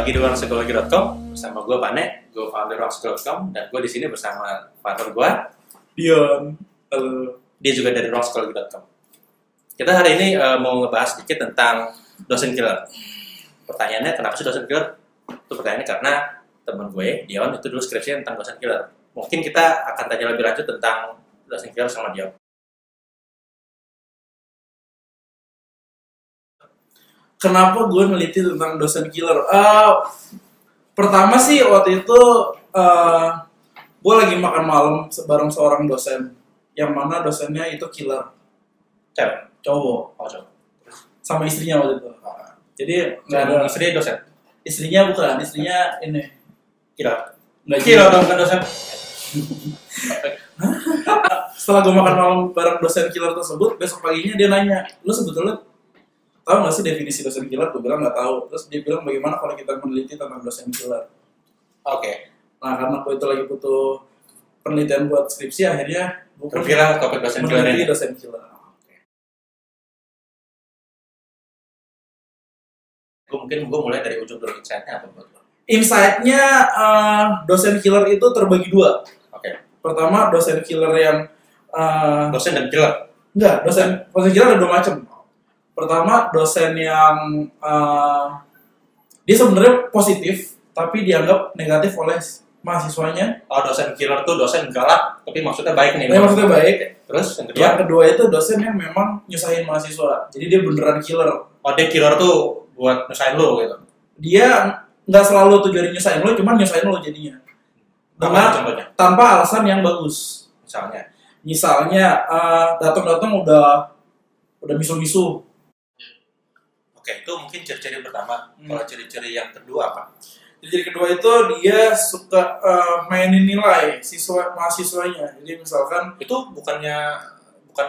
lagi di ruangpsikologi.com bersama gue Pane, gue founder ruangpsikologi.com, dan gue di sini bersama partner gue Dion. Halo. dia juga dari ruangpsikologi.com. Kita hari ini mau ngebahas sedikit tentang dosen killer. Pertanyaannya, kenapa sih dosen killer? Itu pertanyaannya karena teman gue, Dion, itu dulu skripsinya tentang dosen killer. Mungkin kita akan tanya lebih lanjut tentang dosen killer sama Dion. Kenapa gue neliti tentang dosen killer? Pertama sih waktu itu gue lagi makan malam bareng seorang dosen, yang mana dosennya itu killer, Cewek? cowok, Oh, cowok. sama istrinya waktu itu. Jadi nggak ada Istri dosen? istrinya, bukan istrinya ini. Killer? Nggak Killer juga. dong, kan dosen? Setelah gue makan malam bareng dosen killer tersebut, besok paginya dia nanya, lu sebetulnya tahu nggak sih definisi dosen killer? Gue bilang nggak tahu. Terus dia bilang, bagaimana kalau kita meneliti tentang dosen killer? Oke. Nah, karena gue itu lagi butuh penelitian buat skripsi, akhirnya gue pun Terkira topik dosen killer meneliti ini. dosen killer. Mungkin gue mulai dari ujung dulu, insight-nya apa buat lo? Insight-nya dosen killer itu terbagi dua. Oke. Pertama, dosen killer yang Dosen dan killer? enggak, dosen killer ada dua macam. Pertama, dosen yang dia sebenarnya positif, tapi dianggap negatif oleh mahasiswanya. Oh, dosen killer tuh dosen galak, tapi maksudnya baik nih. Tapi maksudnya baik. Terus yang kedua? Yang kedua itu dosen yang memang nyusahin mahasiswa. Jadi dia beneran killer. Oh, dia killer tuh buat nyusahin lo gitu? Dia nggak selalu tujuan nyusahin lo, cuman nyusahin lo jadinya. Apa contohnya? Tanpa alasan yang bagus. Misalnya? Datang-datang udah misu-misu. Oke, itu mungkin ciri-ciri pertama. Kalau ciri-ciri yang kedua apa? Jadi kedua itu dia suka mainin nilai mahasiswanya. Jadi misalkan Itu bukan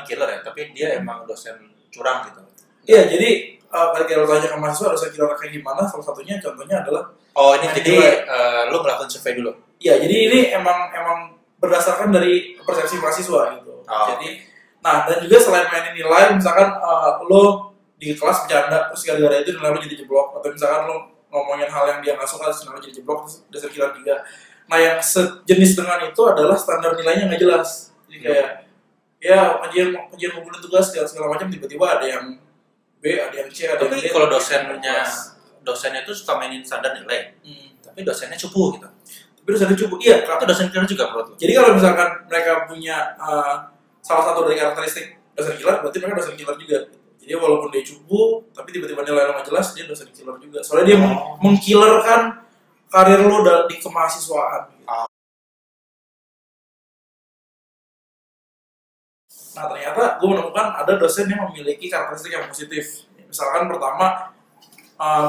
killer ya, tapi dia emang dosen curang gitu. iya, jadi kalau tanya ke mahasiswa dosen killer kayak gimana, salah satunya contohnya adalah Oh, ini main jadi nilai. lo ngelakuin survei dulu? Iya, jadi ini emang berdasarkan dari persepsi mahasiswa gitu. Oh. Jadi, nah, dan juga selain mainin nilai, misalkan lo di kelas bercanda terus gara-gara itu nilai lo jadi jeblok, atau misalkan lo ngomongin hal yang dia nggak suka terus nilai lo jadi jeblok, terus dosen killer juga. Nah, yang sejenis dengan itu adalah standar nilainya nggak jelas. Jadi kayak ya kajian ngumpulin tugas segala macam, tiba-tiba ada yang B, ada yang C, ada yang D. Tapi kalau dosennya itu suka mainin standar nilai, tapi dosennya cupu gitu. Tapi dosennya cukup, iya. Itu dosen killer juga menurut lo? Jadi kalau misalkan mereka punya salah satu dari karakteristik dosen killer, berarti mereka dosen killer juga. Jadi walaupun dia cupu, tapi tiba-tiba nilai lo nggak jelas, dia dosen killer juga. Soalnya dia mengkillerkan karir lo di kemahasiswaan. Gitu. Nah, ternyata gue menemukan ada dosen yang memiliki karakteristik yang positif. Misalkan pertama,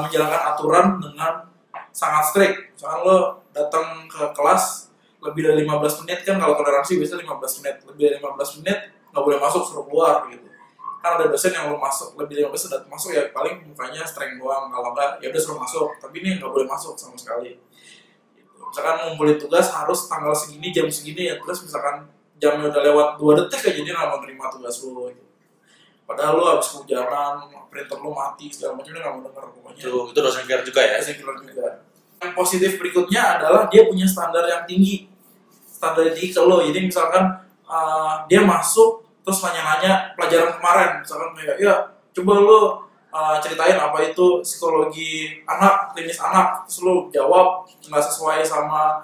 menjalankan aturan dengan sangat strict. Misalkan lo datang ke kelas lebih dari 15 menit, kan kalau toleransi biasanya 15 menit. Lebih dari 15 menit nggak boleh masuk, suruh keluar gitu. Kan ada dosen yang lo masuk lebih dari 15 menit masuk ya paling mukanya strength doang, kalau nggak ya udah suruh masuk, tapi ini nggak boleh masuk sama sekali gitu. Misalkan ngumpulin tugas harus tanggal segini, jam segini ya, terus misalkan jamnya udah lewat 2 detik aja dia nggak mau terima tugas lo gitu. Padahal lo habis kehujanan, printer lo mati segala macam, dia nggak mau denger pokoknya. Itu dosen killer juga ya? Dosen killer juga. Yang positif berikutnya adalah dia punya standar yang tinggi, standar yang tinggi ke lo. Jadi misalkan dia masuk terus nanya-nanya pelajaran kemarin, misalkan kayak ya coba lo ceritain apa itu psikologi anak, klinis anak, terus lo jawab nggak sesuai sama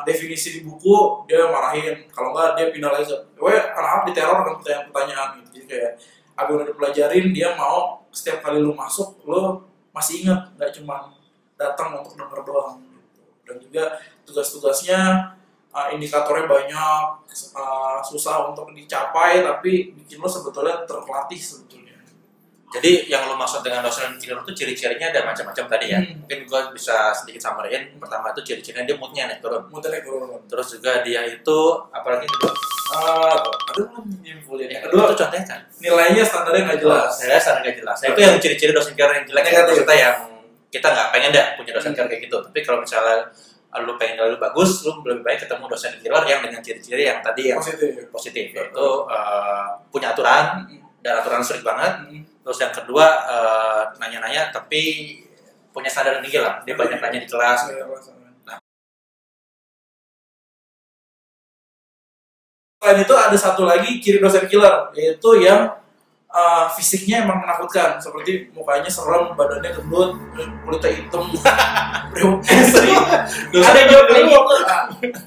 definisi di buku, dia marahin. Kalau nggak dia pindah lagi ke anak-anak diteror dengan pertanyaan-pertanyaan gitu. Jadi kayak abis udah dipelajarin, dia mau setiap kali lo masuk lo masih ingat, nggak cuma datang untuk denger doang gitu. Dan juga tugas-tugasnya indikatornya banyak, susah untuk dicapai, tapi bikin lo sebetulnya terlatih sebetulnya. Jadi yang lo maksud dengan dosen killer itu ciri-cirinya ada macam-macam tadi ya? Mungkin gue bisa sedikit samarin. Pertama itu ciri-cirinya dia moodnya naik turun. Terus juga dia itu apalagi kedua? Aduh, nyimpulin. Yang kedua itu contohnya kan? Nilainya standarnya nggak jelas. Nilainya standar nggak jelas. Nah, itu yang ciri-ciri dosen killer yang jelek ya. Maksudnya yang kita nggak pengen dah punya dosen killer kayak gitu. Tapi kalau misalnya lu pengen nilai lu bagus, lu lebih baik ketemu dosen killer yang dengan ciri-ciri yang tadi yang positif. Yaitu punya aturan, dan aturan strict banget. Terus yang kedua nanya-nanya tapi punya standar yang tinggi lah. Dia banyak nanya di kelas. Selain itu ada satu lagi ciri dosen killer, yaitu yang fisiknya emang menakutkan, seperti mukanya serem, badannya gendut, kulitnya hitam, ada yang jawab kayak gitu.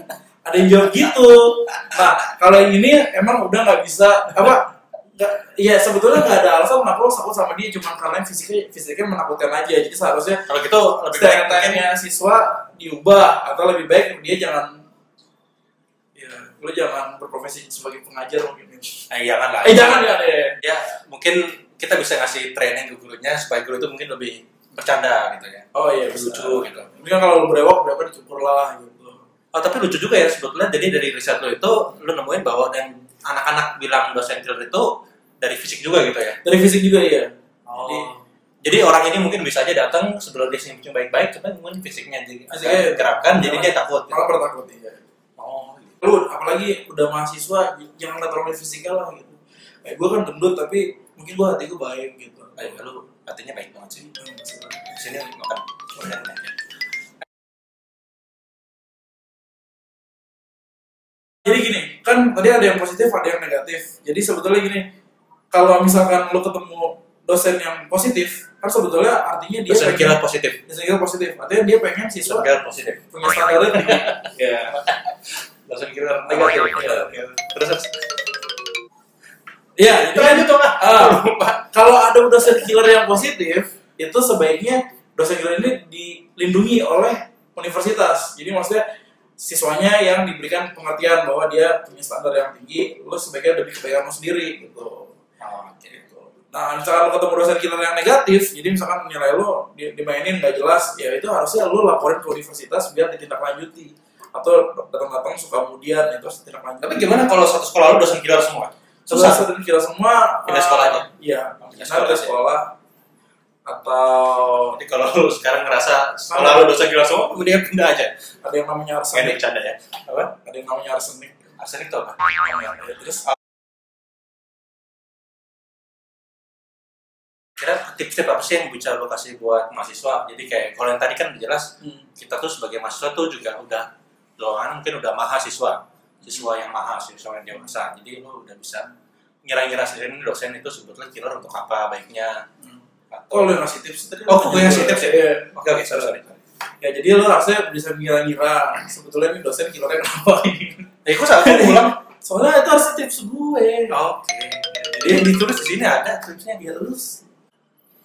Ada yang jawab gitu. Nah, kalau yang ini emang udah nggak bisa ya sebetulnya nggak ada alasan kenapa lo takut sama dia, cuma karena fisiknya menakutkan aja. Jadi seharusnya kalau gitu lebih baik siswa diubah, atau lebih baik dia jangan berprofesi sebagai pengajar mungkin. Jangan lah. Jangan ya. Ya, mungkin kita bisa ngasih training ke gurunya supaya guru itu mungkin lebih bercanda gitu ya. Oh iya, lucu gitu. Mungkin kalau lu berewok dicukur lah gitu. Oh, tapi lucu juga ya sebetulnya. Jadi dari riset lo itu lu nemuin bahwa yang anak-anak bilang dosen killer itu dari fisik juga gitu ya. Dari fisik juga ya. Oh. Jadi orang ini mungkin bisa aja datang sebelum dia senyum baik-baik, cuma mungkin fisiknya jadi gerakkan, jadi dia takut. Malah bertakut ya. Lu apalagi udah mahasiswa, jangan lihat orang fisikal lah gitu. Gue kan gendut tapi mungkin hati gue baik gitu. Lu hatinya baik banget sih. Sini makan. Jadi gini, kan tadi ada yang positif, ada yang negatif. Jadi sebetulnya gini, kalau misalkan lu ketemu dosen yang positif, kan sebetulnya artinya dia dosen killer positif. Dosen killer positif. Artinya dia pengen siswa positif. Punya standarnya tinggi. Ya. Dosen killer negatif. Terus ya, jadi kalau ada dosen killer yang positif, itu sebaiknya dosen killer ini dilindungi oleh universitas. Jadi maksudnya siswanya yang diberikan pengertian bahwa dia punya standar yang tinggi, lo sebaiknya demi kebaikan lo sendiri gitu. Nah, misalkan lo ketemu dosen killer yang negatif, jadi misalkan nilai lo dimainin nggak jelas, ya itu harusnya lo laporin ke universitas biar ditindaklanjuti. Atau datang-datang suka kemudian ya terus tidak lanjut. Tapi gimana kalau satu sekolah lu dosen killer semua? Susah dosen killer semua. Pindah sekolahnya? Iya, pindah sekolah. Atau jadi kalau lu sekarang ngerasa sekolah lu dosen killer semua, kemudian pindah aja. Ada yang namanya arsenik. Bercanda ya? Apa? Ada yang namanya arsenik. Arsenik itu apa? Terus kira tips-tips apa sih yang bisa lo kasih buat mahasiswa? Jadi kayak kalau yang tadi kan jelas kita tuh sebagai mahasiswa tuh juga udah mungkin udah mahasiswa, siswa yang dewasa. Jadi lo udah bisa ngira-ngira sendiri dosen itu sebetulnya killer untuk apa baiknya. Oh, lo ngasih tips tadi? Oh, gue ngasih tips ya? Oke, sorry. Ya, jadi lo harusnya bisa ngira-ngira sebetulnya ini dosen killernya kenapa ini. Kok salah ulang? Soalnya itu harus tips gue. Oke. Jadi ditulis di sini ada tipsnya dia lulus.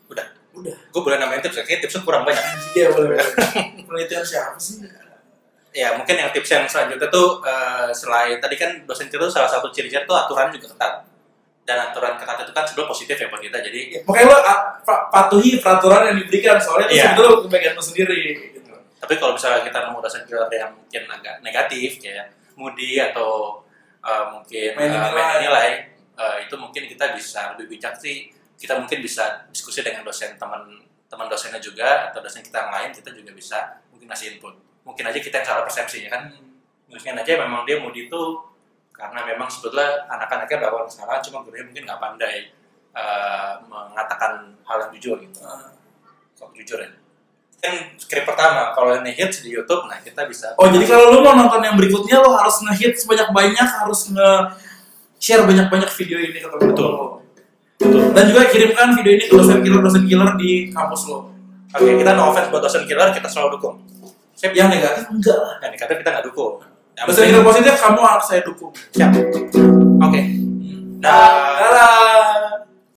Udah. Gue boleh namain tips, kayaknya tipsnya kurang banyak. Iya, boleh. Penelitian siapa sih? Ya mungkin yang tips yang selanjutnya tuh selain tadi kan dosen itu salah satu ciri-ciri tuh aturan juga ketat, dan aturan ketat itu kan sebenarnya positif ya buat kita. Jadi makanya lo patuhi peraturan yang diberikan, soalnya itu sebetulnya kebaikan lo sendiri gitu. Tapi kalau misalnya kita nemu dosen yang mungkin agak negatif kayak moody atau mungkin main nilai, itu mungkin kita bisa lebih bijak sih. Kita mungkin bisa diskusi dengan teman dosennya juga, atau dosen kita yang lain, kita juga bisa mungkin ngasih input. Mungkin aja kita yang salah persepsi ya kan. Mungkin aja memang dia moody itu karena memang sebetulnya anak-anaknya melakukan kesalahan, cuma gurunya mungkin nggak pandai mengatakan hal yang jujur gitu. Kalau jujur ya. Kan skrip pertama, kalau ini hits di YouTube, nah kita bisa. Oh, jadi kalau lu mau nonton yang berikutnya, lo harus nge-hits banyak-banyak, harus nge-share banyak-banyak video ini ke teman-teman lo. Betul. Dan juga kirimkan video ini ke dosen killer di kampus lo. Oke, kita no offense buat dosen killer, kita selalu dukung. Yang negatif enggak lah. Yang negatif kita nggak dukung. Dosen killer positif kamu harus saya dukung. Siap. Oke. Dadah.